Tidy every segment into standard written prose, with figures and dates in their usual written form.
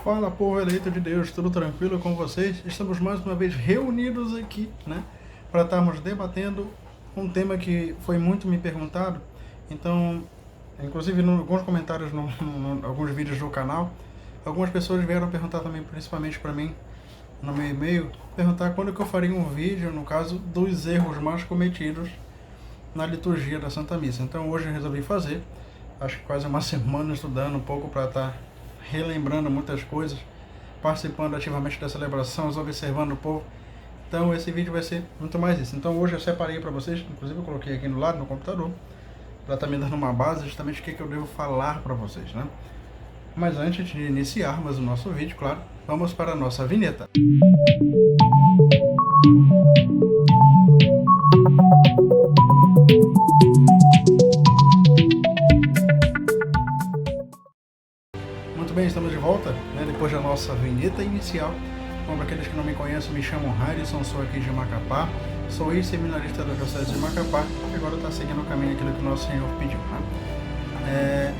Fala, povo eleito de Deus, tudo tranquilo com vocês? Estamos mais uma vez reunidos aqui, né, para estarmos debatendo um tema que foi muito me perguntado. Então, inclusive, em alguns comentários, alguns vídeos do canal, algumas pessoas vieram perguntar também, principalmente para mim, no meu e-mail, perguntar quando que eu faria um vídeo, no caso, dos erros mais cometidos na liturgia da Santa Missa. Então, hoje eu resolvi fazer, acho que quase uma semana estudando um pouco para estar relembrando muitas coisas, participando ativamente da celebração, observando o povo. Então esse vídeo vai ser muito mais isso. Então hoje eu separei para vocês, inclusive eu coloquei aqui do lado no computador, para estar me dando uma base justamente o que eu devo falar para vocês, né? Mas antes de iniciarmos o nosso vídeo, claro, vamos para a nossa vinheta. Muito bem, estamos de volta, né, depois da nossa vinheta inicial. Bom, para aqueles que não me conhecem, me chamo Harrison, sou aqui de Macapá, sou ex-seminarista da Diocese de Macapá e agora está seguindo o caminho aquilo que o nosso Senhor pediu, né?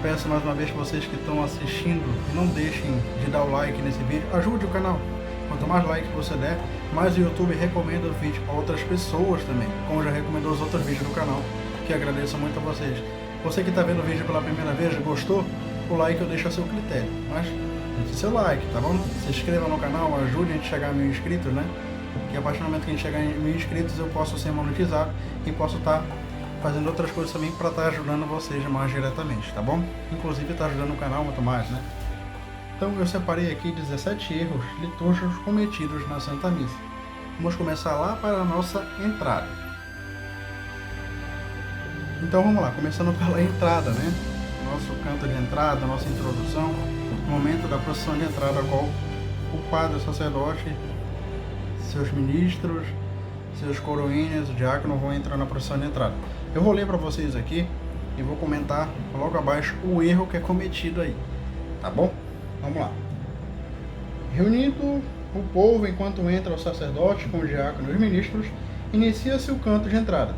Peço mais uma vez para vocês que estão assistindo, não deixem de dar o like nesse vídeo, ajude o canal. Quanto mais like você der, mais o YouTube recomenda o vídeo para outras pessoas também, como já recomendou os outros vídeos do canal, que agradeço muito a vocês. Você que está vendo o vídeo pela primeira vez, gostou? O like eu deixo a seu critério, mas deixe seu like, tá bom? Se inscreva no canal, ajude a gente a chegar a 1000 inscritos, né? E a partir do momento que a gente chegar em 1000 inscritos eu posso ser monetizado e posso estar fazendo outras coisas também para estar ajudando vocês mais diretamente, tá bom? Inclusive está ajudando o canal muito mais, né? Então eu separei aqui 17 erros litúrgicos cometidos na Santa Missa. Vamos começar lá para a nossa entrada. Então vamos lá, começando pela entrada, né? Nosso canto de entrada, nossa introdução, momento da procissão de entrada, a qual o padre, o sacerdote, seus ministros, seus coroinhas, o diácono vão entrar na procissão de entrada. Eu vou ler para vocês aqui e vou comentar logo abaixo o erro que é cometido aí, tá bom? Vamos lá. Reunido o povo enquanto entra o sacerdote com o diácono e os ministros, inicia-se o canto de entrada.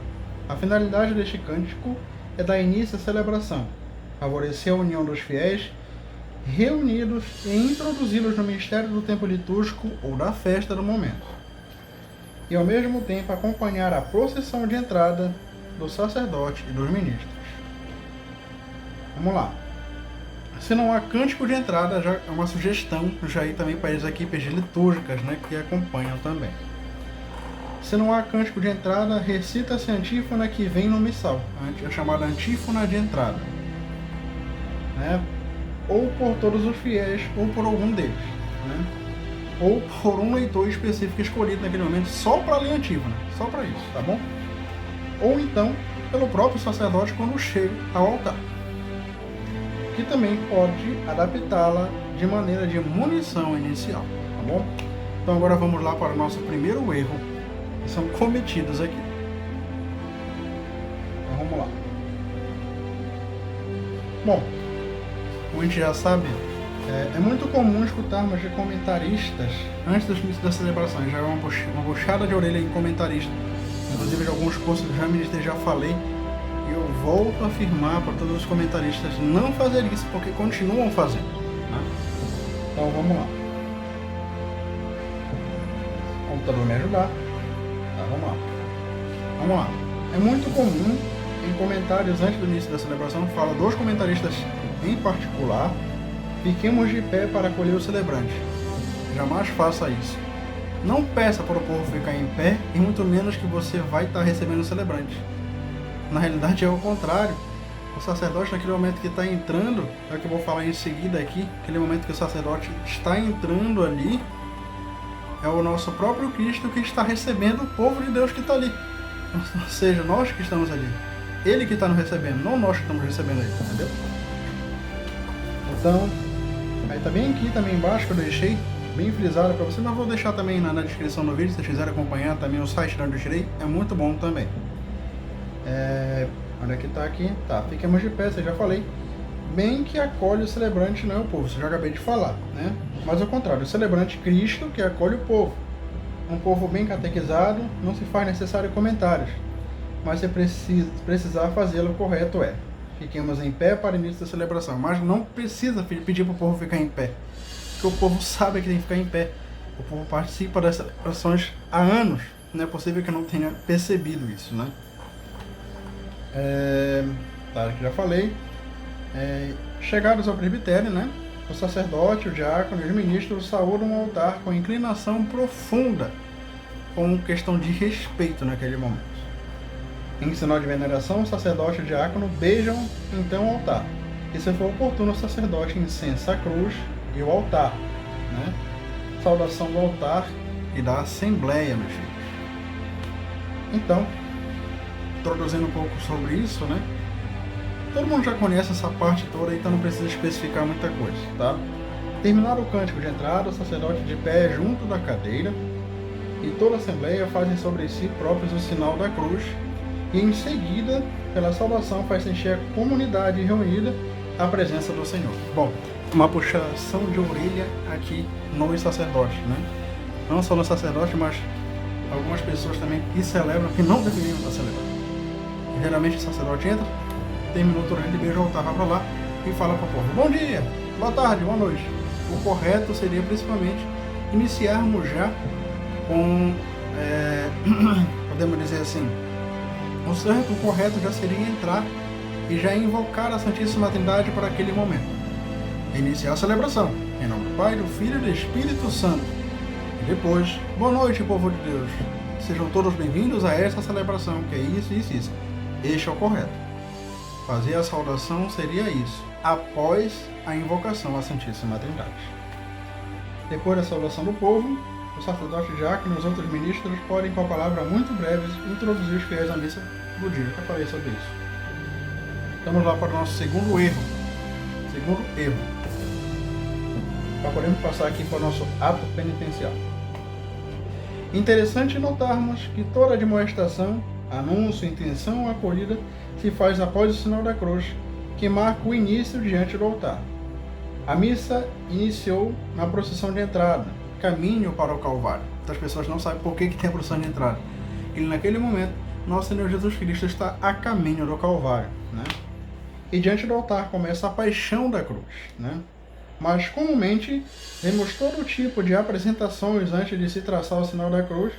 A finalidade deste cântico é dar início à celebração, favorecer a união dos fiéis reunidos e introduzi-los no mistério do tempo litúrgico ou da festa do momento, e ao mesmo tempo acompanhar a procissão de entrada do sacerdote e dos ministros. Vamos lá. Se não há cântico de entrada, já é uma sugestão, já ir também para as equipes litúrgicas, né, que acompanham também. Se não há cântico de entrada, recita-se a antífona que vem no missal, a chamada antífona de entrada, né? Ou por todos os fiéis, ou por algum deles, né? Ou por um leitor específico escolhido naquele momento só para ler a antífona, só para isso, tá bom? Ou então pelo próprio sacerdote quando chega ao altar, que também pode adaptá-la de maneira de munição inicial, tá bom? Então agora vamos lá para o nosso primeiro erro que são cometidos aqui. Então vamos lá. Bom, como a gente já sabe, é muito comum escutarmos de comentaristas antes da celebração, já é uma puxada de orelha em comentarista. Inclusive de alguns cursos que já ministrei, já falei, e eu volto a afirmar para todos os comentaristas não fazer isso, porque continuam fazendo, né? Então vamos lá. O computador me ajudar. Tá, vamos lá. Vamos lá. É muito comum em comentários antes do início da celebração, fala dos comentaristas em particular, fiquemos de pé para acolher o celebrante. Jamais faça isso. Não peça para o povo ficar em pé, e muito menos que você vai estar recebendo o celebrante. Na realidade é o contrário. O sacerdote, naquele momento que está entrando, é o que eu vou falar em seguida aqui, aquele momento que o sacerdote está entrando ali, é o nosso próprio Cristo que está recebendo o povo de Deus que está ali. Ou seja, nós que estamos ali. Ele que está nos recebendo, não nós que estamos recebendo ele, entendeu? Então, aí tá bem aqui, também embaixo, que eu deixei bem frisado para você, mas vou deixar também na descrição do vídeo, se vocês quiserem acompanhar também o site de onde eu tirei, é muito bom também. Olha que tá aqui, tá, fiquemos de pé, eu já falei, bem que acolhe o celebrante, não é o povo, isso eu já acabei de falar, né? Mas ao contrário, o celebrante Cristo que acolhe o povo. Um povo bem catequizado, não se faz necessário comentários, mas se precisar fazê-lo, correto é fiquemos em pé para o início da celebração. Mas não precisa pedir para o povo ficar em pé, porque o povo sabe que tem que ficar em pé. O povo participa das celebrações há anos. Não é possível que eu não tenha percebido isso, né? Claro que já falei. Chegados ao presbitério, né? O sacerdote, o diácono e os ministros saúdam o altar com inclinação profunda, com questão de respeito naquele momento. Em sinal de veneração, o sacerdote e o diácono beijam então o altar. E se for oportuno, o sacerdote incensa a cruz e o altar, né? Saudação do altar e da assembleia, meus filhos. Então, introduzindo um pouco sobre isso, né? Todo mundo já conhece essa parte toda, então não precisa especificar muita coisa, tá? Terminado o cântico de entrada, o sacerdote de pé junto da cadeira e toda a assembleia fazem sobre si próprios o sinal da cruz e em seguida, pela salvação, faz encher a comunidade reunida à presença do Senhor. Bom, uma puxação de orelha aqui nos sacerdotes, né? Não só no sacerdote, mas algumas pessoas também que celebram, que não deveriam estar celebrando. Geralmente o sacerdote entra, terminou tudo, ele beija o altar, vai para lá e fala para o povo: bom dia, boa tarde, boa noite. O correto seria principalmente iniciarmos já com, podemos dizer assim, o correto já seria entrar e já invocar a Santíssima Trindade para aquele momento. Iniciar a celebração, em nome do Pai, do Filho e do Espírito Santo. E depois, boa noite, povo de Deus. Sejam todos bem-vindos a essa celebração, que é isso, isso, isso. Este é o correto. Fazer a saudação seria isso, após a invocação à Santíssima Trindade. Depois da saudação do povo, o sacerdote diácono e os outros ministros podem, com a palavra muito breve, introduzir os fiéis à missa do dia. Eu já falei sobre isso. Vamos lá para o nosso segundo erro. Já podemos passar aqui para o nosso ato penitencial. Interessante notarmos que toda admoestação, anúncio, intenção ou acolhida se faz após o sinal da cruz, que marca o início diante do altar. A missa iniciou na procissão de entrada, caminho para o Calvário. Muitas pessoas não sabem por que tem a procissão de entrada. E naquele momento, nosso Senhor Jesus Cristo está a caminho do Calvário, né? E diante do altar começa a paixão da cruz, né? Mas comumente vemos todo tipo de apresentações antes de se traçar o sinal da cruz,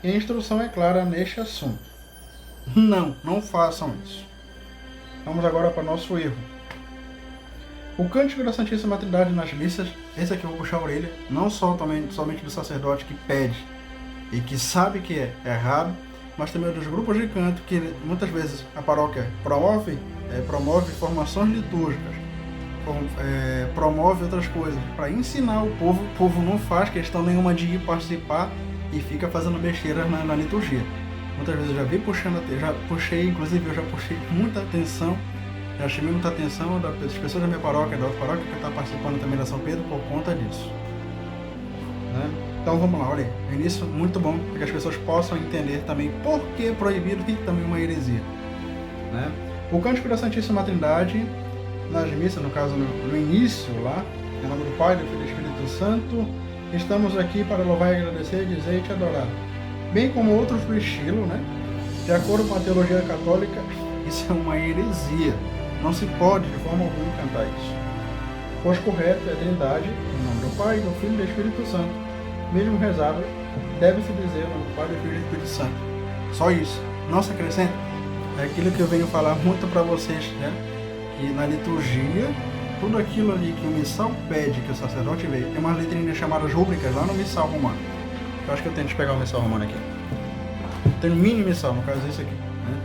e a instrução é clara neste assunto. Não façam isso. Vamos agora para o nosso erro. O cântico da Santíssima Trindade nas missas, esse aqui eu vou puxar a orelha, não somente do sacerdote que pede e que sabe que é errado, mas também dos grupos de canto que muitas vezes a paróquia promove formações litúrgicas, promove outras coisas para ensinar o povo não faz questão nenhuma de ir participar e fica fazendo besteira na liturgia. Muitas vezes eu já vi inclusive eu já puxei muita atenção, já chamei muita atenção das pessoas da minha paróquia, da outra paróquia que está participando também da São Pedro por conta disso, né? Então vamos lá, olha aí, é início muito bom, para que as pessoas possam entender também por que é proibido e também uma heresia, né? O cântico da Santíssima Trindade nas missas, no caso no início lá, em nome do Pai, do Filho e do Espírito Santo, estamos aqui para louvar e agradecer, dizer e te adorar. Bem como outros do estilo, né? De acordo com a teologia católica, isso é uma heresia. Não se pode de forma alguma cantar isso. Pois correto é a Trindade, em nome do Pai, do Filho e do Espírito Santo. Mesmo rezado, deve-se dizer em nome do Pai, do Filho e do Espírito Santo. Só isso. Não se acrescenta. É aquilo que eu venho falar muito para vocês, né? Que na liturgia, tudo aquilo ali que o missal pede que o sacerdote leia, tem umas letrinhas chamadas rúbricas lá no missal romano. Eu acho que eu tento pegar o missal romano aqui. Tem um mini missal, no caso esse aqui, né?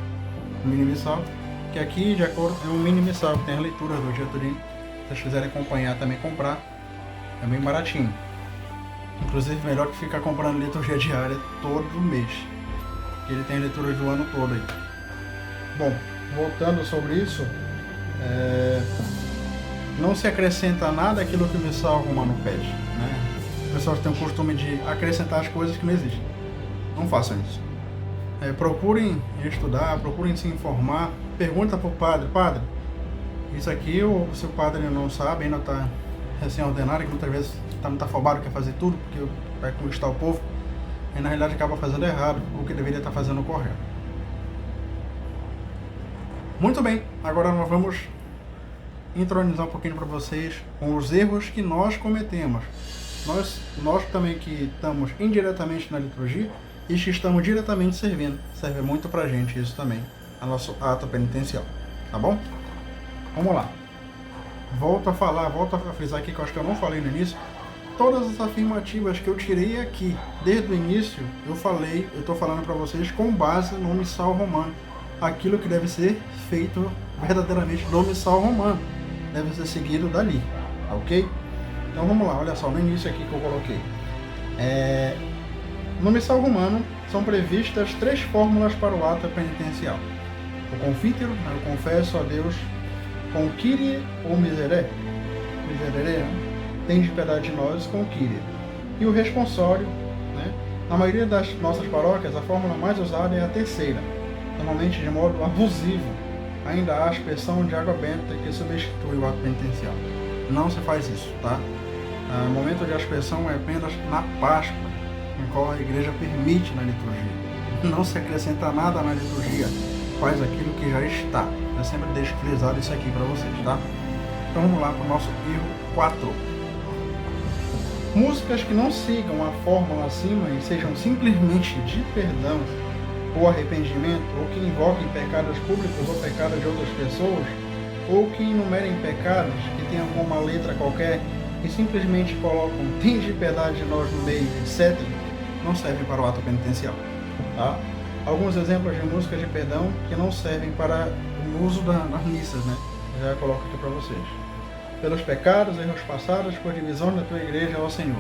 Um mini missal, que aqui de acordo é um mini missal que tem as leituras do dia todinho. Se vocês quiserem acompanhar também, comprar, é bem baratinho. Inclusive melhor que ficar comprando liturgia diária todo mês, que ele tem leituras do ano todo aí. Bom, voltando sobre isso, não se acrescenta nada aquilo que o missal romano pede, né? As pessoas têm o costume de acrescentar as coisas que não existem. Não façam isso. Procurem estudar, procurem se informar, pergunta para o padre, isso aqui, ou se o padre não sabe, ainda está recém-ordenado, que muitas vezes está muito afobado, quer fazer tudo, porque vai conquistar o povo, e na realidade acaba fazendo errado, o que deveria estar fazendo correto. Muito bem, agora nós vamos entronizar um pouquinho para vocês com os erros que nós cometemos. Nós também que estamos indiretamente na liturgia e que estamos diretamente servindo. Serve muito para a gente isso também, a nosso ato penitencial, tá bom? Vamos lá. Volto a frisar aqui que eu acho que eu não falei no início. Todas as afirmativas que eu tirei aqui, desde o início, eu estou falando para vocês com base no missal romano. Aquilo que deve ser feito verdadeiramente no missal romano. Deve ser seguido dali, ok? Então vamos lá, olha só, no início aqui que eu coloquei. No missal romano são previstas 3 fórmulas para o ato penitencial. O confítero, eu confesso a Deus, com o Kyrie ou miserere, né? Tem de piedade de nós com o Kyrie. E o responsório, né? Na maioria das nossas paróquias, a fórmula mais usada é a terceira, normalmente de modo abusivo. Ainda há a aspersão de água benta que substitui o ato penitencial. Não se faz isso, tá? O momento de aspersão é apenas na Páscoa, no qual a igreja permite na liturgia. Não se acrescenta nada na liturgia, faz aquilo que já está. Eu sempre deixo frisado isso aqui para vocês, tá? Então vamos lá para o nosso erro 4. Músicas que não sigam a fórmula acima e sejam simplesmente de perdão ou arrependimento, ou que invoquem pecados públicos ou pecados de outras pessoas, ou que enumerem pecados que tenham alguma letra qualquer e simplesmente colocam "tem de piedade de nós" no meio, etc., não servem para o ato penitencial, tá? Alguns exemplos de músicas de perdão que não servem para o uso das missas, né? Já coloco aqui para vocês. Pelos pecados, erros passados, por divisão da tua igreja ao Senhor.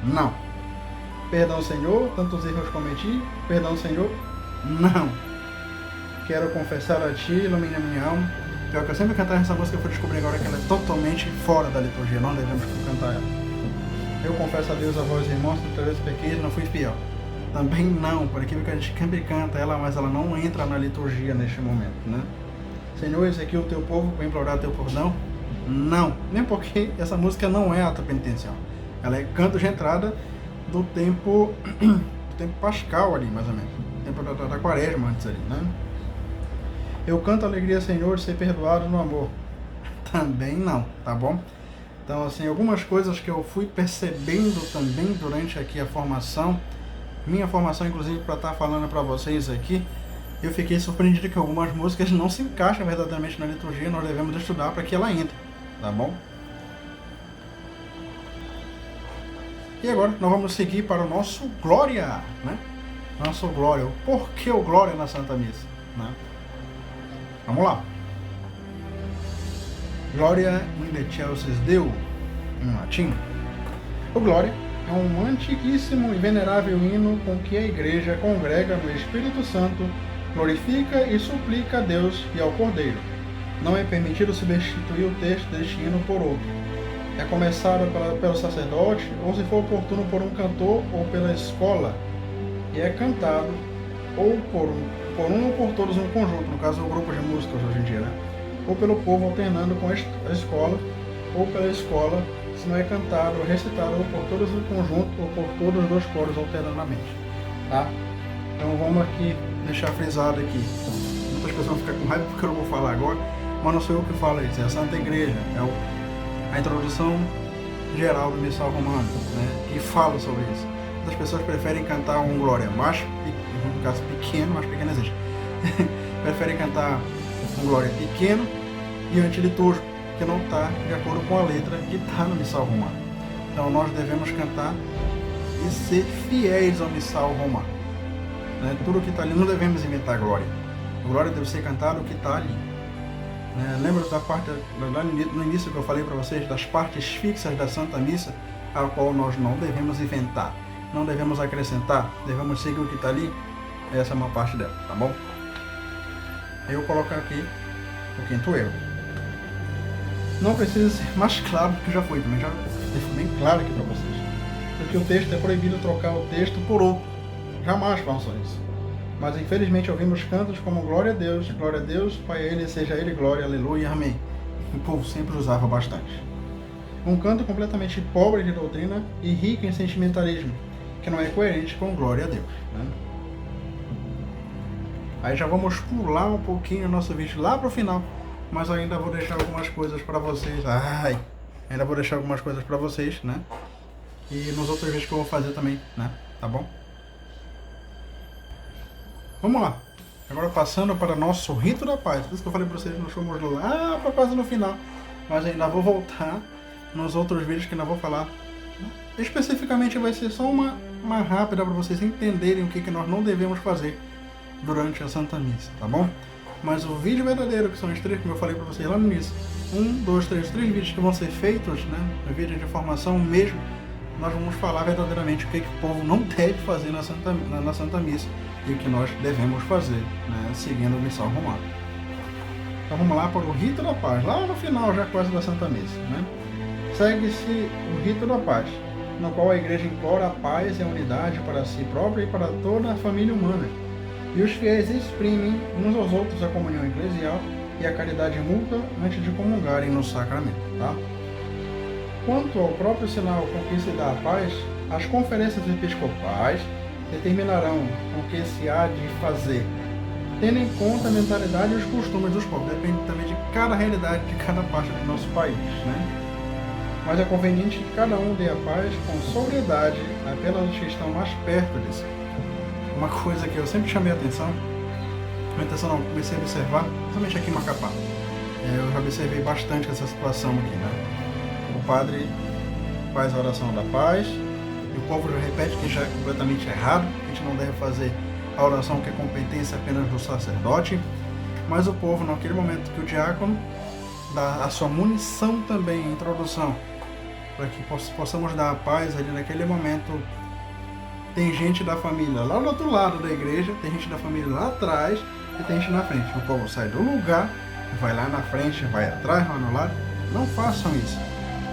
Não. Perdão, Senhor, tantos erros cometi. Perdão, Senhor. Não. Quero confessar a Ti, ilumina minha alma. Pior que eu sempre cantava essa música, eu fui descobrir agora que ela é totalmente fora da liturgia. Não devemos cantar ela. Eu confesso a Deus, a vós, irmãos, que talvez pequei e não fui fiel. Também não, por aquilo que a gente sempre canta ela, mas ela não entra na liturgia neste momento, né? Senhor, esse aqui é o teu povo, para implorar teu perdão. Não, nem porque essa música não é ato penitencial. Ela é canto de entrada do tempo pascal ali, mais ou menos. Tempo da quaresma antes ali, né? Eu canto alegria, Senhor, de ser perdoado no amor. Também não, tá bom? Então, assim, algumas coisas que eu fui percebendo também durante aqui a formação, minha formação, inclusive, para estar falando para vocês aqui, eu fiquei surpreendido que algumas músicas não se encaixam verdadeiramente na liturgia, nós devemos estudar para que ela entre, tá bom? E agora nós vamos seguir para o nosso Glória, né? Nosso Glória. Por que o Glória na Santa Missa, né? Vamos lá. Glória in excelsis Deo, em latim. O Glória é um antiquíssimo e venerável hino com que a Igreja congrega no Espírito Santo, glorifica e suplica a Deus e ao Cordeiro. Não é permitido substituir o texto deste hino por outro. É começado pelo sacerdote, ou se for oportuno por um cantor ou pela escola, e é cantado ou por um ou por todos no conjunto, no caso o grupo de músicos hoje em dia, né? Ou pelo povo alternando com a escola, ou pela escola, se não é cantado ou recitado ou por todos no conjunto ou por todos os coros alternadamente, tá? Então vamos aqui deixar frisado aqui. Muitas pessoas vão ficar com raiva porque eu não vou falar agora, mas não sou eu que falo isso, é a Santa Igreja, a introdução geral do missal romano, né, que fala sobre isso. As pessoas preferem cantar um Glória mais, no caso pequeno, mais pequeno existe, preferem cantar um Glória pequeno e antiliturgico, que não está de acordo com a letra que está no missal romano. Então nós devemos cantar e ser fiéis ao missal romano, né? Tudo que está ali, não devemos inventar glória. A glória deve ser cantada o que está ali. Lembra da parte, lá no início que eu falei para vocês, das partes fixas da Santa Missa, a qual nós não devemos inventar, não devemos acrescentar, devemos seguir o que está ali. Essa é uma parte dela, tá bom? Eu vou colocar aqui o quinto erro. Não precisa ser mais claro do que já foi, também já deixo bem claro aqui para vocês. Porque o texto é proibido trocar o texto por outro. Jamais façam isso. Mas infelizmente ouvimos cantos como glória a Deus, Pai a Ele, seja a Ele glória, aleluia, amém. O povo sempre usava bastante. Um canto completamente pobre de doutrina e rico em sentimentalismo, que não é coerente com glória a Deus, né? Aí já vamos pular um pouquinho o nosso vídeo lá pro final, mas ainda vou deixar algumas coisas para vocês. Ainda vou deixar algumas coisas para vocês, né? E nos outros vídeos que eu vou fazer também, né? Tá bom? Vamos lá. Agora passando para nosso rito da paz. Por isso que eu falei para vocês, nós fomos lá para quase no final. Mas ainda vou voltar nos outros vídeos que ainda vou falar. Especificamente vai ser só uma rápida para vocês entenderem o que nós não devemos fazer durante a Santa Missa, tá bom? Mas o vídeo verdadeiro, que são os três, como eu falei para vocês lá no início, 1, 2, 3, 3 vídeos que vão ser feitos, né? No vídeo de formação mesmo, nós vamos falar verdadeiramente o que o povo não deve fazer na Santa Missa e o que nós devemos fazer, né? Seguindo o missal romano. Então vamos lá para o rito da paz, lá no final já quase da Santa Missa, né? Segue-se o rito da paz, no qual a Igreja implora a paz e a unidade para si própria e para toda a família humana. E os fiéis exprimem uns aos outros a comunhão eclesial e a caridade mútua antes de comungarem no sacramento, tá? Quanto ao próprio sinal com que se dá a paz, as conferências episcopais determinarão o que se há de fazer, tendo em conta a mentalidade e os costumes dos povos. Depende também de cada realidade de cada parte do nosso país, né? Mas é conveniente que cada um dê a paz com sobriedade apenas os que estão mais perto de si. Uma coisa que eu sempre chamei a atenção, comecei a observar, principalmente aqui em Macapá. Eu já observei bastante essa situação aqui, né? O padre faz a oração da paz, e o povo já repete que já é completamente errado, que a gente não deve fazer a oração que é competência apenas do sacerdote, mas o povo, naquele momento que o diácono dá a sua munição também, a introdução, para que possamos dar a paz ali naquele momento. Tem gente da família lá do outro lado da igreja, tem gente da família lá atrás e tem gente na frente. O povo sai do lugar, vai lá na frente, vai atrás, vai no lado. Não façam isso.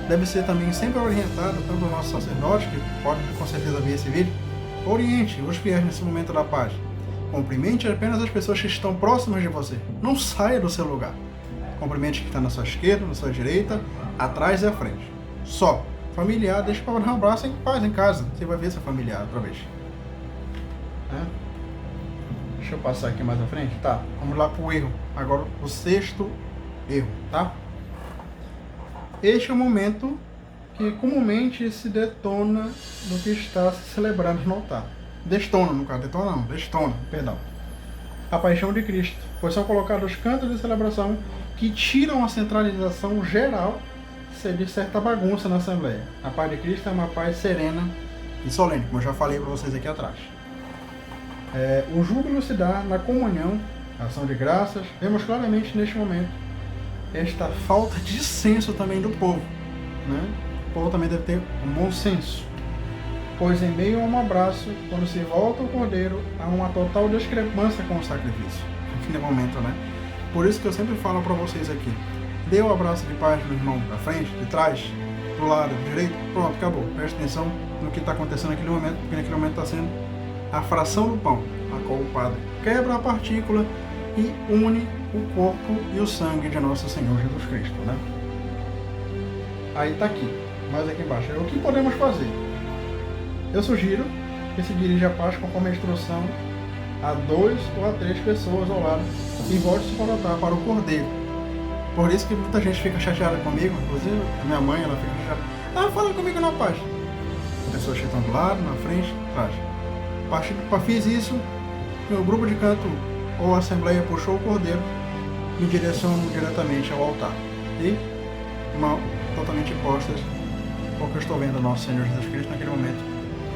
Deve ser também sempre orientado, tanto o nosso sacerdote, que pode com certeza ver esse vídeo, oriente os fiéis nesse momento da paz. Cumprimente apenas as pessoas que estão próximas de você. Não saia do seu lugar. Cumprimente que está na sua esquerda, na sua direita, atrás e à frente. Só. Familiar, deixa para dar um abraço em paz em casa. Você vai ver seu familiar outra vez. Deixa eu passar aqui mais à frente. Tá, vamos lá para o erro. Agora o sexto erro, tá? Este é o momento que comumente se detona do que está se celebrando no altar. Destona, no caso, detona não, destona, perdão. A paixão de Cristo, pois são colocados cantos de celebração que tiram a centralização geral de certa bagunça na Assembleia. A paz de Cristo é uma paz serena e solene, como eu já falei para vocês aqui atrás. O júbilo se dá na comunhão, ação de graças. Vemos claramente neste momento esta falta de senso também do povo, né? O povo também deve ter um bom senso, pois em meio a um abraço, quando se volta o cordeiro, há uma total discrepância com o sacrifício, naquele momento, né? Por isso que eu sempre falo para vocês aqui, dê o abraço de paz no irmão da frente, de trás, do lado, do direito, pronto, acabou. Preste atenção no que está acontecendo naquele momento, porque naquele momento está sendo a fração do pão, a qual o padre quebra a partícula e une o corpo e o sangue de nosso Senhor Jesus Cristo, né? Aí está aqui, mais aqui embaixo. O que podemos fazer? Eu sugiro que se dirija a paz conforme a instrução a 2 ou a 3 pessoas ao lado e volte se colocar para o cordeiro. Por isso que muita gente fica chateada comigo, inclusive a minha mãe, ela fica chateada. Fala comigo na paz. Pessoas que estão do lado, na frente, atrás. Fiz isso, o grupo de canto ou a assembleia puxou o cordeiro em direção diretamente ao altar. E mãos totalmente postas, porque eu estou vendo o nosso Senhor Jesus Cristo naquele momento,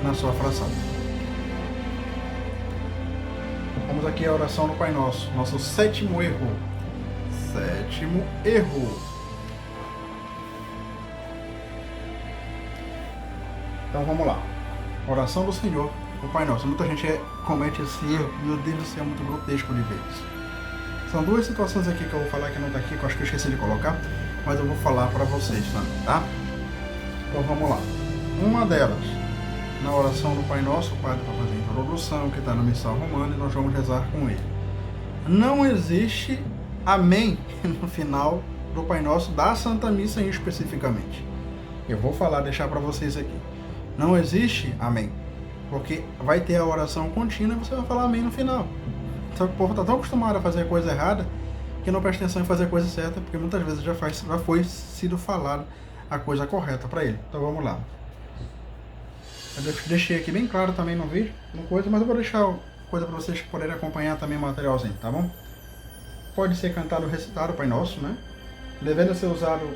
na sua fração. Vamos aqui à oração do Pai Nosso, nosso sétimo erro. Sétimo erro. Então vamos lá. Oração do Senhor, o Pai Nosso. Muita gente comete esse erro. Meu Deus do céu, é muito grotesco de ver isso. São duas situações aqui que eu vou falar que não está aqui, que eu acho que eu esqueci de colocar, mas eu vou falar para vocês também, tá? Então vamos lá. Uma delas, na oração do Pai Nosso, o Padre vai fazer a introdução, que está no Missal Romano, e nós vamos rezar com ele. Não existe amém no final do Pai Nosso da Santa Missa especificamente. Eu vou falar, deixar para vocês aqui. Não existe amém, porque vai ter a oração contínua e você vai falar amém no final. Só que o povo está tão acostumado a fazer a coisa errada que não presta atenção em fazer a coisa certa, porque muitas vezes já foi sido falado a coisa correta para ele. Então vamos lá. Eu deixei aqui bem claro também no vídeo, mas eu vou deixar coisa para vocês poderem acompanhar também o materialzinho, tá bom? Pode ser cantado ou recitado o Pai Nosso, né? Devendo ser usado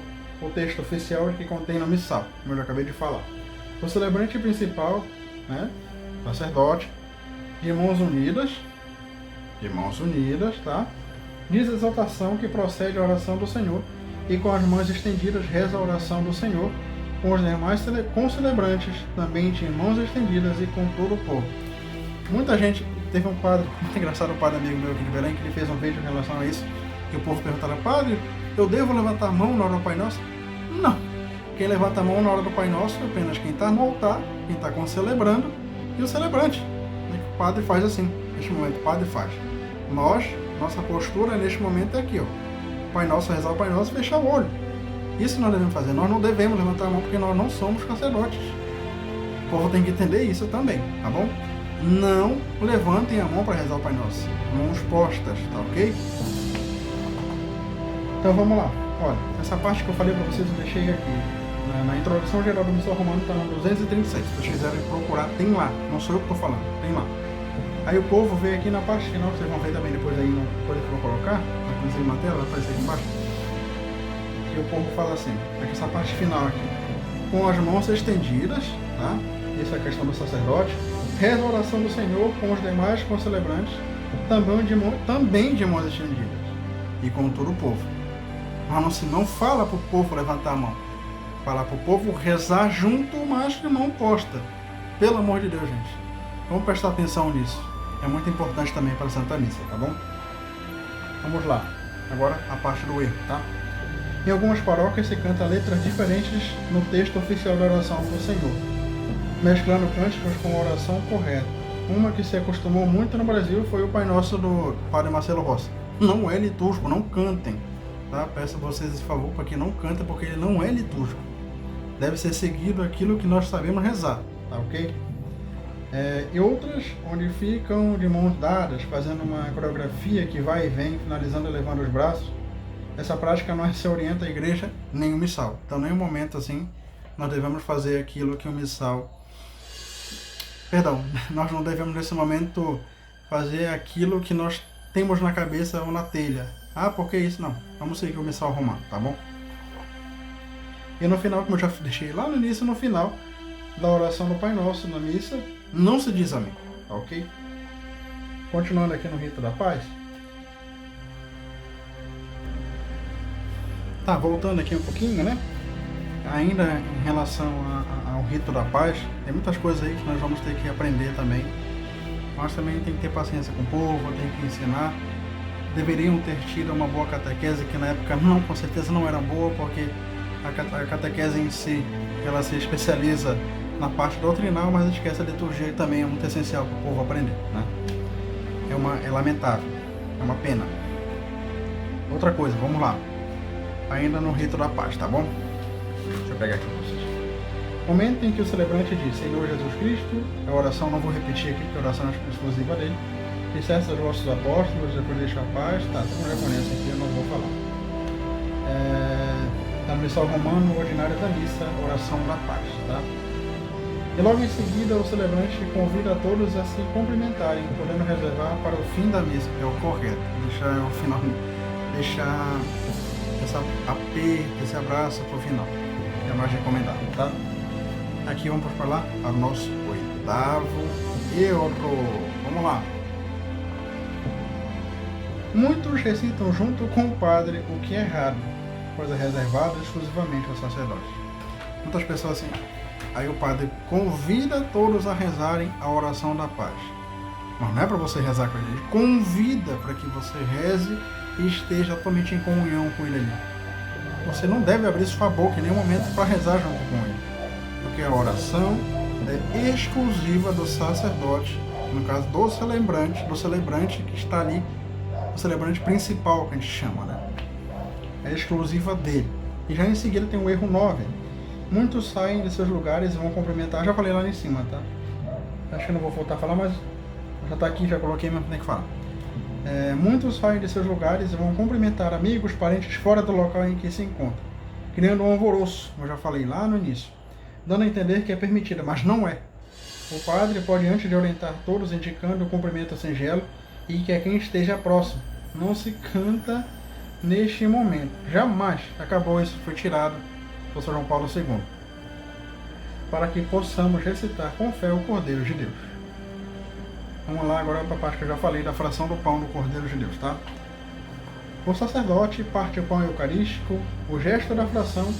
o texto oficial que contém no missal, como eu já acabei de falar. O celebrante principal, né? Sacerdote, de mãos unidas, tá? Diz a exaltação que procede a oração do Senhor e com as mãos estendidas reza a oração do Senhor com os demais celebrantes, também de mãos estendidas e com todo o povo. Muita gente, teve um padre, muito engraçado, um padre amigo meu aqui de Belém, que ele fez um vídeo em relação a isso, e o povo perguntava: padre, eu devo levantar a mão na hora do Pai Nosso? Não. Quem levanta a mão na hora do Pai Nosso é apenas quem está no altar, quem está concelebrando e o celebrante. O padre faz assim, neste momento o padre faz. Nossa postura neste momento é aqui, ó. Pai Nosso, rezar o Pai Nosso e fechar o olho. Isso nós devemos fazer. Nós não devemos levantar a mão porque nós não somos sacerdotes. O povo tem que entender isso também, tá bom? Não levantem a mão para rezar o Pai Nosso. Mãos postas, tá ok? Então vamos lá. Olha, essa parte que eu falei para vocês eu deixei aqui. Na introdução geral do Missal Romano está no 236. Se vocês quiserem procurar, tem lá. Não sou eu que estou falando, tem lá. Aí o povo veio aqui na parte final, vocês vão ver também depois aí, depois que eu vou colocar, vai aparecer na tela, vai aparecer aqui embaixo. E o povo fala assim, aqui essa parte final aqui, com as mãos estendidas, tá? Essa é a questão do sacerdote. Reza a oração do Senhor com os demais concelebrantes, também de mãos estendidas, e com todo o povo. Mas não fala para o povo levantar a mão, fala para o povo rezar junto, mas de mão posta. Pelo amor de Deus, gente. Vamos prestar atenção nisso. É muito importante também para a Santa Missa, tá bom? Vamos lá. Agora a parte do erro, tá? Em algumas paróquias se canta letras diferentes no texto oficial da oração do Senhor, mesclando cânticos com a oração correta. Uma que se acostumou muito no Brasil foi o Pai Nosso do Padre Marcelo Rossi. Não é litúrgico, não cantem, tá? Peço a vocês esse favor para que não cantem, porque ele não é litúrgico. Deve ser seguido aquilo que nós sabemos rezar, tá ok? E outras onde ficam de mãos dadas, fazendo uma coreografia que vai e vem, finalizando e levando os braços. Essa prática não se orienta a igreja nem o missal. Então, em nenhum momento assim, nós devemos fazer aquilo que o missal... Perdão, nós não devemos nesse momento fazer aquilo que nós temos na cabeça ou na telha. Ah, por que isso? Não. Vamos seguir o missal romano, tá bom? E no final, como eu já deixei lá no início, no final da oração do Pai Nosso na missa, não se diz amém, tá ok? Continuando aqui no rito da paz. Tá, voltando aqui um pouquinho, né? Ainda em relação ao rito da paz, tem muitas coisas aí que nós vamos ter que aprender também. Nós também tem que ter paciência com o povo, tem que ensinar. Deveriam ter tido uma boa catequese, que na época não, com certeza não era boa, porque a catequese em si, ela se especializa na parte doutrinal, mas esquece a liturgia e também é muito essencial para o povo aprender, né? É lamentável, é uma pena. Outra coisa, vamos lá. Ainda no rito da paz, tá bom? Deixa eu pegar aqui para vocês. Momento em que o celebrante diz: Senhor Jesus Cristo, a oração, não vou repetir aqui, porque a oração é exclusiva dele. E cessa os vossos apóstolos, depois deixa a paz, tá? Todo mundo já conhece aqui, eu não vou falar. Está no Missal Romano, ordinário da missa, oração da paz, tá? E logo em seguida o celebrante convida a todos a se cumprimentarem, podendo reservar para o fim da missa, que é o correto. Deixar o final, deixar esse abraço para o final. É mais recomendado, tá? Aqui vamos para lá para o nosso oitavo erro. Vamos lá. Muitos recitam junto com o padre, o que é errado, coisa reservada exclusivamente ao sacerdote. Muitas pessoas assim. Aí o padre convida todos a rezarem a oração da paz. Mas não é para você rezar com ele, ele convida para que você reze e esteja totalmente em comunhão com ele ali. Você não deve abrir sua boca em nenhum momento para rezar junto com ele, porque a oração é exclusiva do sacerdote, no caso do celebrante que está ali, o celebrante principal que a gente chama, né? É exclusiva dele. E já em seguida tem o erro 9. Muitos saem de seus lugares e vão cumprimentar. Já falei lá em cima, tá? Acho que não vou voltar a falar, mas já está aqui, já coloquei, mas tem que falar. Muitos saem de seus lugares e vão cumprimentar amigos, parentes fora do local em que se encontram, criando um alvoroço, como eu já falei lá no início, dando a entender que é permitido, mas não é. O padre pode, antes de orientar todos, indicando o cumprimento singelo e que é quem esteja próximo. Não se canta neste momento. Jamais. Acabou isso, foi tirado por São João Paulo II. Para que possamos recitar com fé o Cordeiro de Deus. Vamos lá agora para a parte que eu já falei da fração do pão do Cordeiro de Deus, tá? O sacerdote parte o pão eucarístico, o gesto da fração,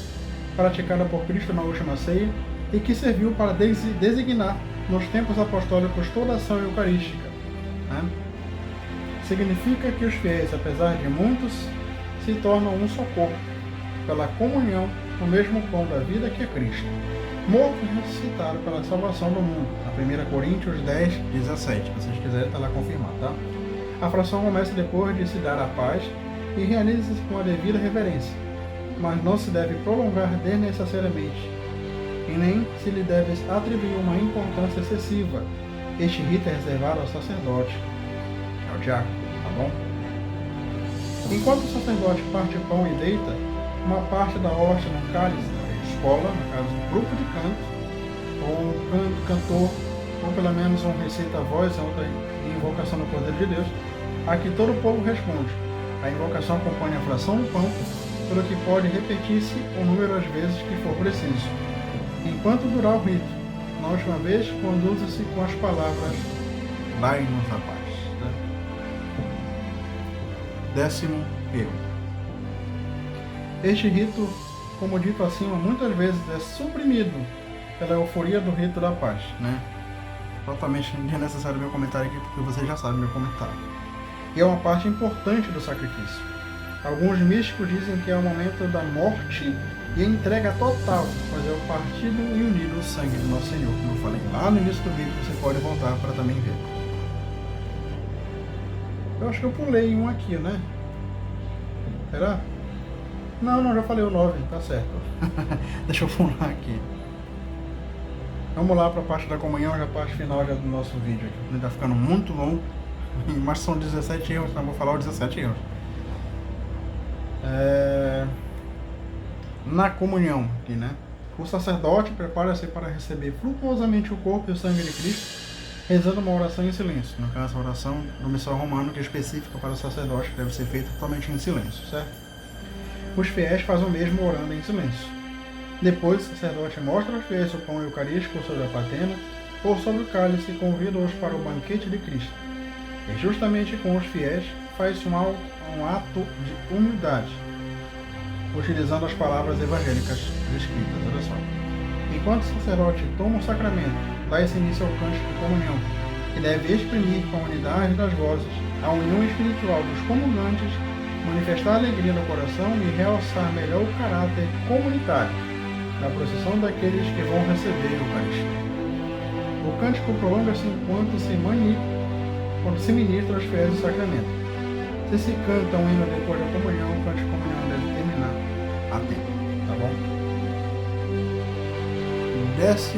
praticada por Cristo na última ceia, e que serviu para designar nos tempos apostólicos toda a ação eucarística. Né? Significa que os fiéis, apesar de muitos, se tornam um só corpo, pela comunhão no mesmo pão da vida que é Cristo, morto e ressuscitado pela salvação do mundo. Na 1 Coríntios 10, 17. Se vocês quiserem, está lá confirmado, tá? A fração começa depois de se dar a paz e realiza-se com a devida reverência, mas não se deve prolongar desnecessariamente, e nem se lhe deve atribuir uma importância excessiva. Este rito é reservado ao sacerdote, ao diácono, tá bom? Enquanto o sacerdote parte o pão e deita, uma parte da hóstia no cálice, escola, no caso, um grupo de canto, ou um cantor, ou pelo menos um recita a voz, outra invocação do Cordeiro de Deus, a que todo o povo responde. A invocação acompanha a fração do pão, pelo que pode repetir-se o número às vezes que for preciso. Enquanto durar o rito, na última vez, conduza-se com as palavras dai-nos a paz. Né? 10º erro. Este rito, como dito acima, muitas vezes é suprimido pela euforia do rito da paz. Né? Totalmente desnecessário meu comentário aqui, porque você já sabe meu comentário. E é uma parte importante do sacrifício. Alguns místicos dizem que é o momento da morte e a entrega total, pois é o partido e unido do sangue do nosso Senhor, como eu falei lá no início do vídeo, você pode voltar para também ver. Eu acho que eu pulei um aqui, né? Será? Não, já falei o 9, tá certo. Deixa eu pular aqui. Vamos lá para a parte da comunhão, já a parte final já do nosso vídeo aqui. Ele tá ficando muito longo, mas são 17 erros, então vou falar os 17 erros. Na comunhão aqui, né? O sacerdote prepara-se para receber frutuosamente o corpo e o sangue de Cristo, rezando uma oração em silêncio. No caso, a oração do missal romano, que é específica para o sacerdote, que deve ser feita totalmente em silêncio, certo? Os fiéis fazem o mesmo orando em silêncio. Depois, o sacerdote mostra aos fiéis o pão eucarístico sobre a patena ou sobre o cálice e convida-os para o banquete de Cristo. E justamente com os fiéis faz um ato de humildade, utilizando as palavras evangélicas escritas. Olha só. Enquanto o sacerdote toma o sacramento, dá-se início ao cântico de comunhão, que deve exprimir com a unidade das vozes a união espiritual dos comungantes, manifestar a alegria no coração e realçar melhor o caráter comunitário na procissão daqueles que vão receber o Eucaristia. O cântico prolonga-se enquanto se ministra aos fiéis o sacramento. Se se canta um hino depois da comunhão, o cântico de comunhão deve terminar a tempo, tá bom? 11º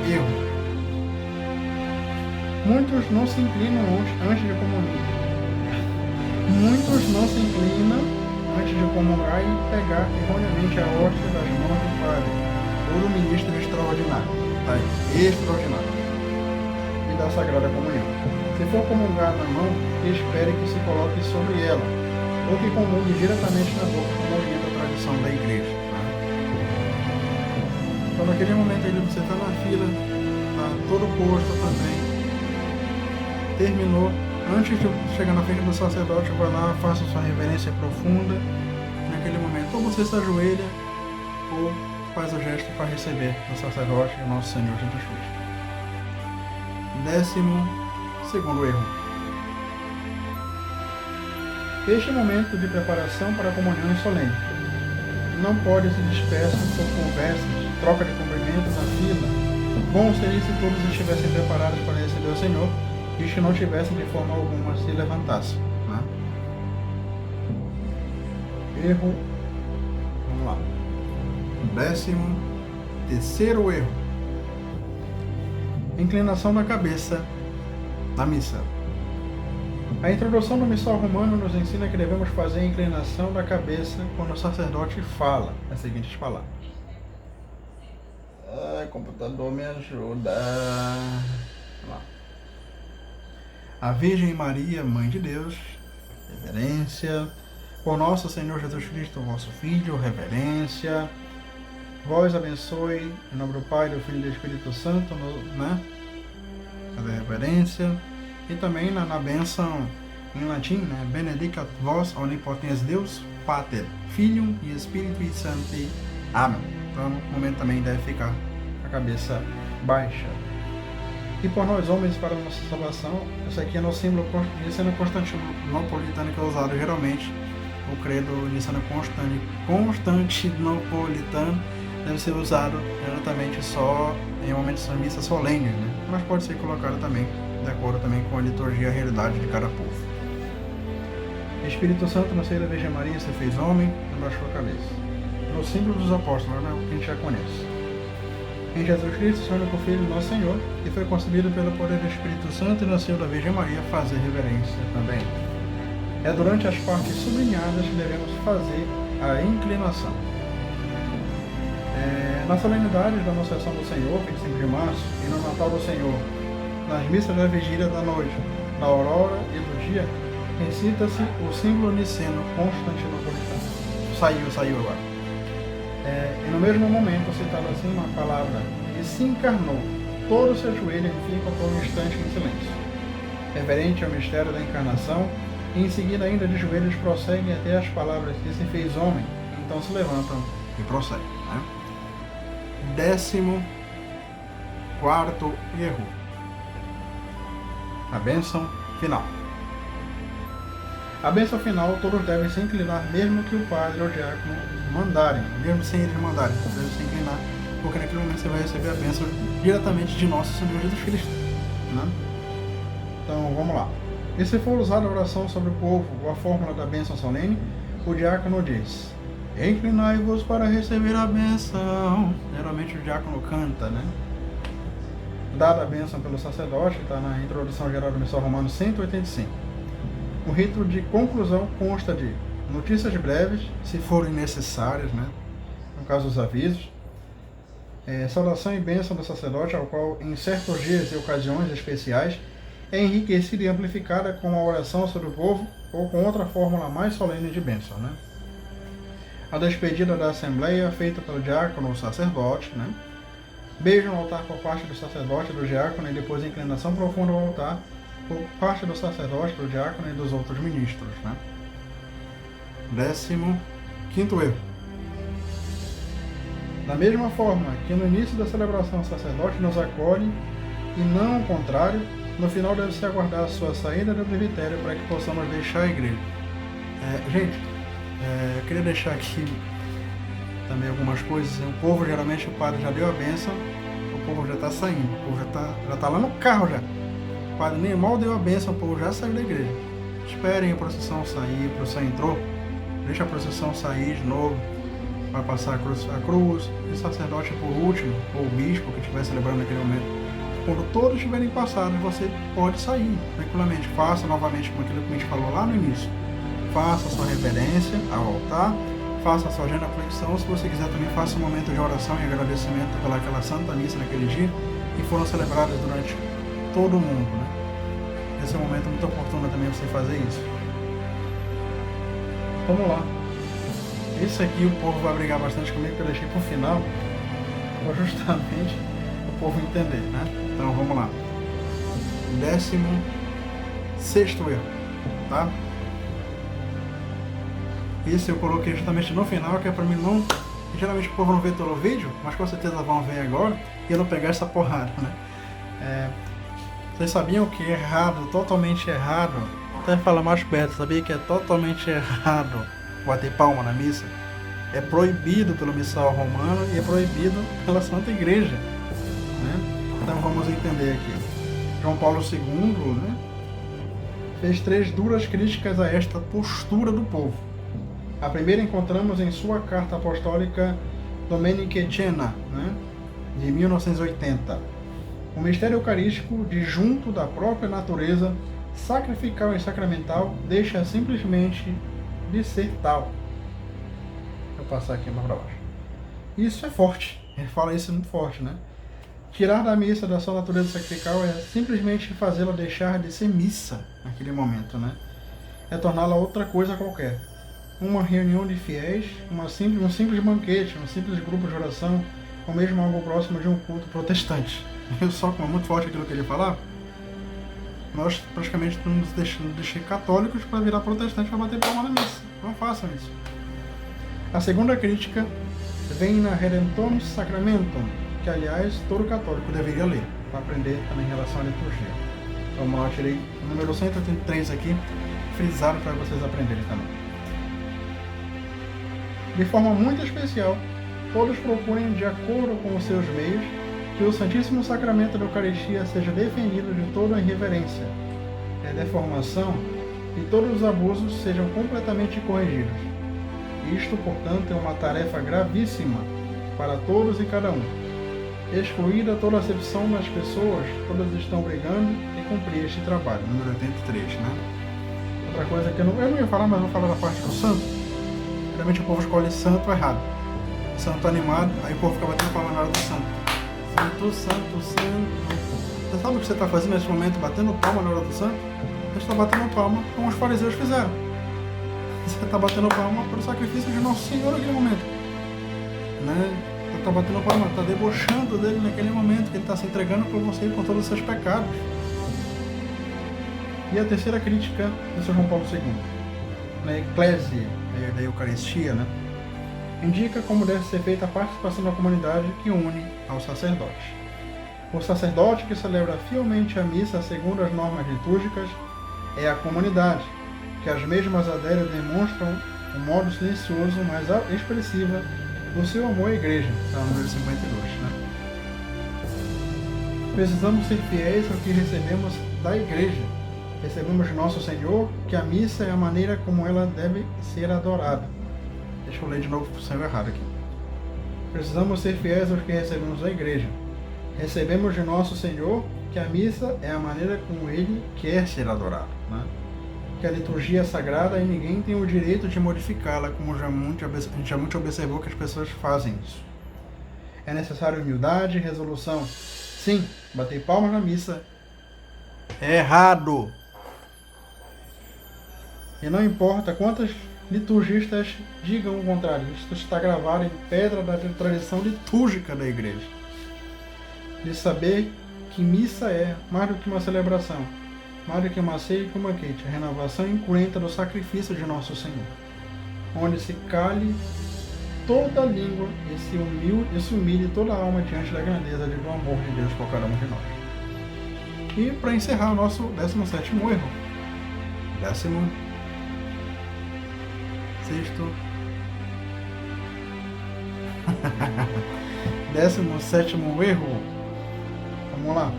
erro. Muitos não se inclinam antes de comungar. Muitos não se inclinam antes de comungar e pegar erroneamente a hóstia das mãos do padre ou do ministro extraordinário, tá? Extraordinário, e da Sagrada Comunhão. Se for comungar na mão, espere que se coloque sobre ela, ou que comungue diretamente na boca, como orienta a tradição da igreja. Tá? Então, naquele momento aí você está na fila, tá todo posto também, terminou. Antes de chegar na frente do sacerdote, vai lá, faça sua reverência profunda. Naquele momento, ou você se ajoelha, ou faz o gesto para receber o sacerdote e o nosso Senhor Jesus Cristo. 12º erro. Este momento de preparação para a comunhão é solene. Não pode se dispersar por conversas, troca de cumprimentos na fila. Bom seria se todos estivessem preparados para receber o Senhor, e se não tivessem de forma alguma se levantassem. Né? Erro. Vamos lá. 13º erro. Inclinação da cabeça na missa. A introdução do missal romano nos ensina que devemos fazer a inclinação da cabeça quando o sacerdote fala as seguintes palavras. Ai, computador, me ajuda. Lá. A Virgem Maria, Mãe de Deus, reverência. Por nosso Senhor Jesus Cristo, vosso Filho, reverência. Vós abençoe, em nome do Pai, do Filho e do Espírito Santo, né? A reverência. E também na bênção em latim, né? Benedicat vos omnipotens Deus, Pater, Filium e Espírito Santo. Amém. Então, no momento também deve ficar a cabeça baixa. E por nós homens, para a nossa salvação, esse aqui é nosso símbolo niceno constantinopolitano, que é usado geralmente. O credo niceno constantinopolitano deve ser usado exatamente só em momentos de missa solene, né? Mas pode ser colocado também de acordo também com a liturgia e a realidade de cada povo. Espírito Santo, no seio da Virgem Maria, se fez homem, abaixou a cabeça. No símbolo dos apóstolos, né? O que a gente já conhece. Em Jesus Cristo, seu único Filho, nosso Senhor, que foi concebido pelo poder do Espírito Santo e nasceu da Virgem Maria, fazer reverência também. É durante as partes sublinhadas que devemos fazer a inclinação. Na solenidade da Anunciação do Senhor, 25 de março, e no Natal do Senhor, nas missas da vigília da noite, da aurora e do dia, recita-se o símbolo niceno constantinopolitano. Saiu agora. E no mesmo momento, citado assim uma palavra, e se encarnou, todo o seu joelho fica por um instante em silêncio. Reverente ao mistério da encarnação, e em seguida ainda de joelhos prosseguem até as palavras que se fez homem, então se levantam e prosseguem. Né? 14º erro. A bênção final. A bênção final, todos devem se inclinar, mesmo que o padre ou o diácono mandarem, mesmo sem eles mandarem, devem se inclinar, porque naquele momento você vai receber a bênção diretamente de nosso Senhor Jesus Cristo. Né? Então, vamos lá. E se for usada a oração sobre o povo ou a fórmula da bênção solene, o diácono diz: inclinai-vos para receber a bênção. Geralmente o diácono canta, né? Dada a bênção pelo sacerdote, está na introdução geral do missal romano 185. O rito de conclusão consta de notícias breves, se forem necessárias, né? No caso os avisos, saudação e bênção do sacerdote, ao qual em certos dias e ocasiões especiais é enriquecida e amplificada com uma oração sobre o povo ou com outra fórmula mais solene de bênção, né? A despedida da assembleia, feita pelo diácono ou sacerdote, né? Beijo no altar por parte do sacerdote e do diácono e depois inclinação profunda ao altar por parte do sacerdote, do diácono e dos outros ministros, né? 15º erro. Da mesma forma que no início da celebração o sacerdote nos acolhe e não ao contrário, no final deve-se aguardar a sua saída do presbitério para que possamos deixar a igreja. Eu queria deixar aqui também algumas coisas. O povo, geralmente, o padre já deu a bênção, o povo já está saindo, o povo já tá lá no carro já. O padre nem mal deu a bênção, o povo já saiu da igreja. Esperem a procissão sair, a procissão entrou, deixa a procissão sair de novo, vai passar a cruz, e o sacerdote por último, ou o bispo que estiver celebrando naquele momento. Quando todos estiverem passados, você pode sair tranquilamente. Faça novamente como aquilo que a gente falou lá no início. Faça a sua reverência ao altar, faça a sua genuflexão. Se você quiser também faça um momento de oração e agradecimento pelaquela Santa Missa naquele dia, que foram celebradas durante todo o mundo. Né? Esse é um momento muito oportuno também você fazer isso. Vamos lá. Esse aqui o povo vai brigar bastante comigo, que eu deixei para o final, para justamente o povo entender, né? Então vamos lá. 16º erro, tá? Esse eu coloquei justamente no final, que é para mim não... Geralmente o povo não vê todo o vídeo, mas com certeza vão ver agora e eu não pegar essa porrada, né? Vocês sabiam que é errado, totalmente errado, até falar mais perto, sabia que é totalmente errado bater palma na missa? É proibido pelo missal romano e é proibido pela Santa Igreja, né? Então vamos entender aqui. João Paulo II, né, fez 3 duras críticas a esta postura do povo. A primeira encontramos em sua carta apostólica Dominique Cena, né, de 1980. O mistério eucarístico, disjunto da própria natureza, sacrificial e sacramental deixa simplesmente de ser tal. Vou passar aqui mais para baixo. Isso é forte, ele fala isso muito forte, né? Tirar da missa da sua natureza sacrificial é simplesmente fazê-la deixar de ser missa naquele momento, né? É torná-la outra coisa qualquer. Uma reunião de fiéis, um simples banquete, um simples grupo de oração, ou mesmo algo próximo de um culto protestante. Eu só como é muito forte aquilo que ele fala, nós praticamente estamos deixando de ser católicos para virar protestantes para bater palma na missa. Não façam isso. A segunda crítica vem na Redemptoris Sacramentum, que aliás todo católico deveria ler, para aprender também em relação à liturgia. Vamos lá, eu tirei o número 183 aqui, frisado para vocês aprenderem também. De forma muito especial, todos procurem, de acordo com os seus meios, que o Santíssimo Sacramento da Eucaristia seja defendido de toda irreverência, deformação e todos os abusos sejam completamente corrigidos. Isto, portanto, é uma tarefa gravíssima para todos e cada um. Excluída toda acepção das pessoas, todas estão brigando em cumprir este trabalho. Número 83, né? Outra coisa que eu não ia falar, mas vou falar da parte do santo. Geralmente o povo escolhe santo errado. Santo animado, aí o povo fica batendo palma na hora do santo. Santo, santo, santo. Você sabe o que você está fazendo nesse momento, batendo palma na hora do santo? Você está batendo palma como os fariseus fizeram. Você está batendo palma para o sacrifício de Nosso Senhor naquele momento. Né? Você está batendo palma, está debochando dele naquele momento, que ele está se entregando por você e por todos os seus pecados. E a terceira crítica de São João Paulo II, na Eclésia da Eucaristia, né? Indica como deve ser feita a participação da comunidade que une ao sacerdote. O sacerdote que celebra fielmente a missa segundo as normas litúrgicas é a comunidade, que as mesmas adéreas demonstram um modo silencioso, mas expressiva, do seu amor à igreja. Está no número 52, né? Precisamos ser fiéis ao que recebemos da igreja. Recebemos de Nosso Senhor que a missa é a maneira como ela deve ser adorada. Deixa eu ler de novo, saiu errado aqui. Precisamos ser fiéis aos que recebemos da igreja. Recebemos de Nosso Senhor que a missa é a maneira como Ele quer ser adorado, né? Que a liturgia é sagrada e ninguém tem o direito de modificá-la, como a gente já muito observou que as pessoas fazem isso. É necessário humildade e resolução. Sim, bater palmas na missa é errado. E não importa quantas liturgistas digam o contrário, isso está gravado em pedra da tradição litúrgica da igreja. De saber que missa é mais do que uma celebração, mais do que uma ceia e que um banquete, a renovação incruenta do sacrifício de Nosso Senhor, onde se cale toda a língua e se humilhe toda a alma diante da grandeza do amor de Deus por cada um de nós. E para encerrar o nosso 17º erro, 17º erro. Vamos lá.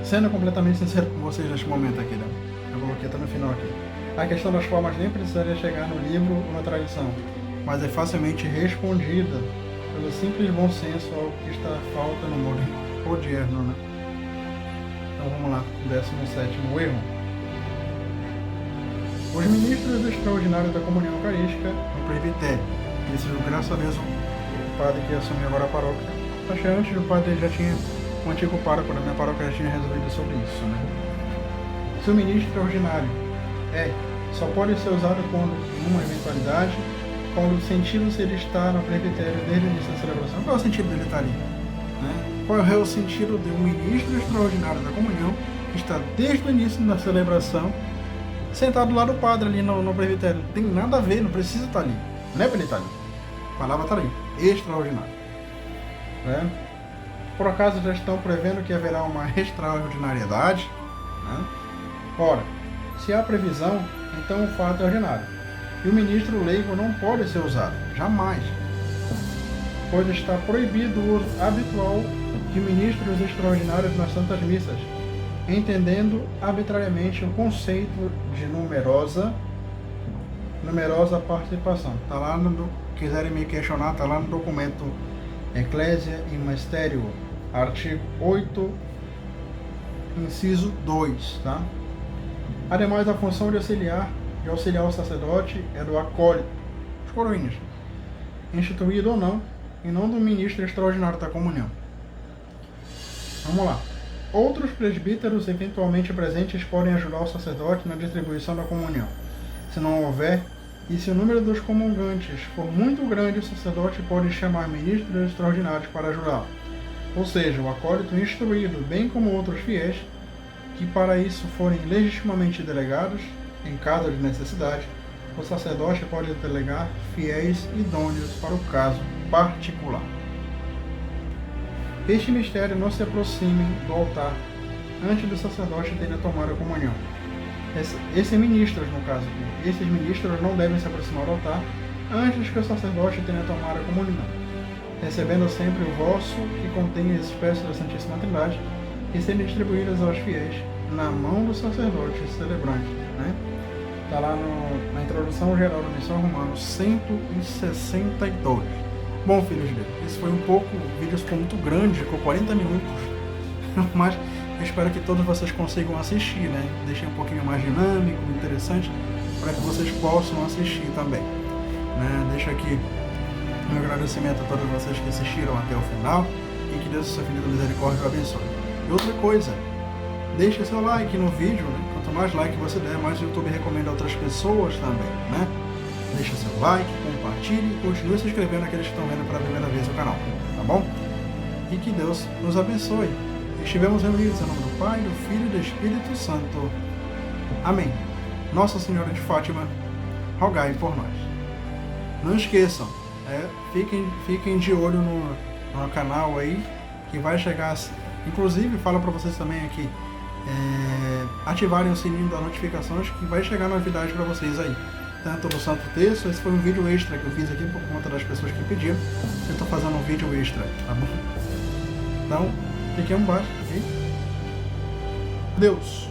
Sendo completamente sincero com vocês neste momento aqui, né? Eu coloquei até no final aqui. A questão das formas nem precisaria chegar no livro ou na tradição, mas é facilmente respondida pelo simples bom senso ao que está falta no mundo moderno, né? Então vamos lá, 17º erro. Os ministros extraordinários da comunhão eucarística no presbitério. Isso, graças a Deus, o padre que assumiu agora a paróquia. Acho que antes o padre já tinha, o antigo pároco da minha paróquia já tinha resolvido sobre isso, né? Se o ministro extraordinário só pode ser usado quando, numa eventualidade, quando o sentido se ele está no presbitério desde o início da celebração. Qual é o sentido dele estar ali? Né? Qual é o sentido de um ministro extraordinário da comunhão que está desde o início da celebração sentado lá do padre ali no presbitério? Não tem nada a ver, não precisa estar ali. Não é para ele estar ali. A palavra está ali. Extraordinário. Né? Por acaso já estão prevendo que haverá uma extraordinariedade? Né? Ora, se há previsão, então o fato é ordinário. E o ministro leigo não pode ser usado. Jamais. Pois está proibido o uso habitual de ministros extraordinários nas santas missas, entendendo arbitrariamente o conceito de numerosa participação. Está lá quiserem me questionar, está lá no documento Ecclesia in Magisterium, artigo 8, inciso 2, tá? Ademais, a função de auxiliar o sacerdote é do acólito, os coroinhas, instituído ou não, e não do ministro extraordinário da comunhão. Vamos lá. Outros presbíteros eventualmente presentes podem ajudar o sacerdote na distribuição da comunhão. Se não houver, e se o número dos comungantes for muito grande, o sacerdote pode chamar ministros extraordinários para ajudá-lo. Ou seja, o acólito instruído, bem como outros fiéis, que para isso forem legitimamente delegados, em caso de necessidade, o sacerdote pode delegar fiéis idôneos para o caso particular. Este mistério não se aproxime do altar antes do sacerdote ter tomado a comunhão. Esses ministros não devem se aproximar do altar antes que o sacerdote tenha tomado a comunhão, recebendo sempre o vosso que contém as espécies da Santíssima Trindade e serem distribuídas aos fiéis na mão do sacerdote celebrante. Está lá na introdução geral da missão Romanos 162. Bom, filhos de Deus, esse foi um pouco, o vídeo ficou muito grande, ficou 40 minutos, mas eu espero que todos vocês consigam assistir, né? Deixei um pouquinho mais dinâmico, interessante, para que vocês possam assistir também. Deixo aqui um agradecimento a todos vocês que assistiram até o final e que Deus, sua infinita misericórdia, o abençoe. E outra coisa, deixe seu like no vídeo, né? Quanto mais like você der, mais o YouTube recomenda a outras pessoas também, né? Deixe seu like, compartilhe e continue se inscrevendo aqueles que estão vendo pela primeira vez o canal, tá bom? E que Deus nos abençoe. Estivemos reunidos em nome do Pai, do Filho e do Espírito Santo. Amém. Nossa Senhora de Fátima, rogai por nós. Não esqueçam, fiquem de olho no canal aí, que vai chegar. Inclusive, falo para vocês também aqui, ativarem o sininho das notificações, que vai chegar novidade para vocês aí. Tanto do Santo Terço, esse foi um vídeo extra que eu fiz aqui por conta das pessoas que pediram. Eu estou fazendo um vídeo extra, tá bom? Então, fiquem embaixo, ok? Deus!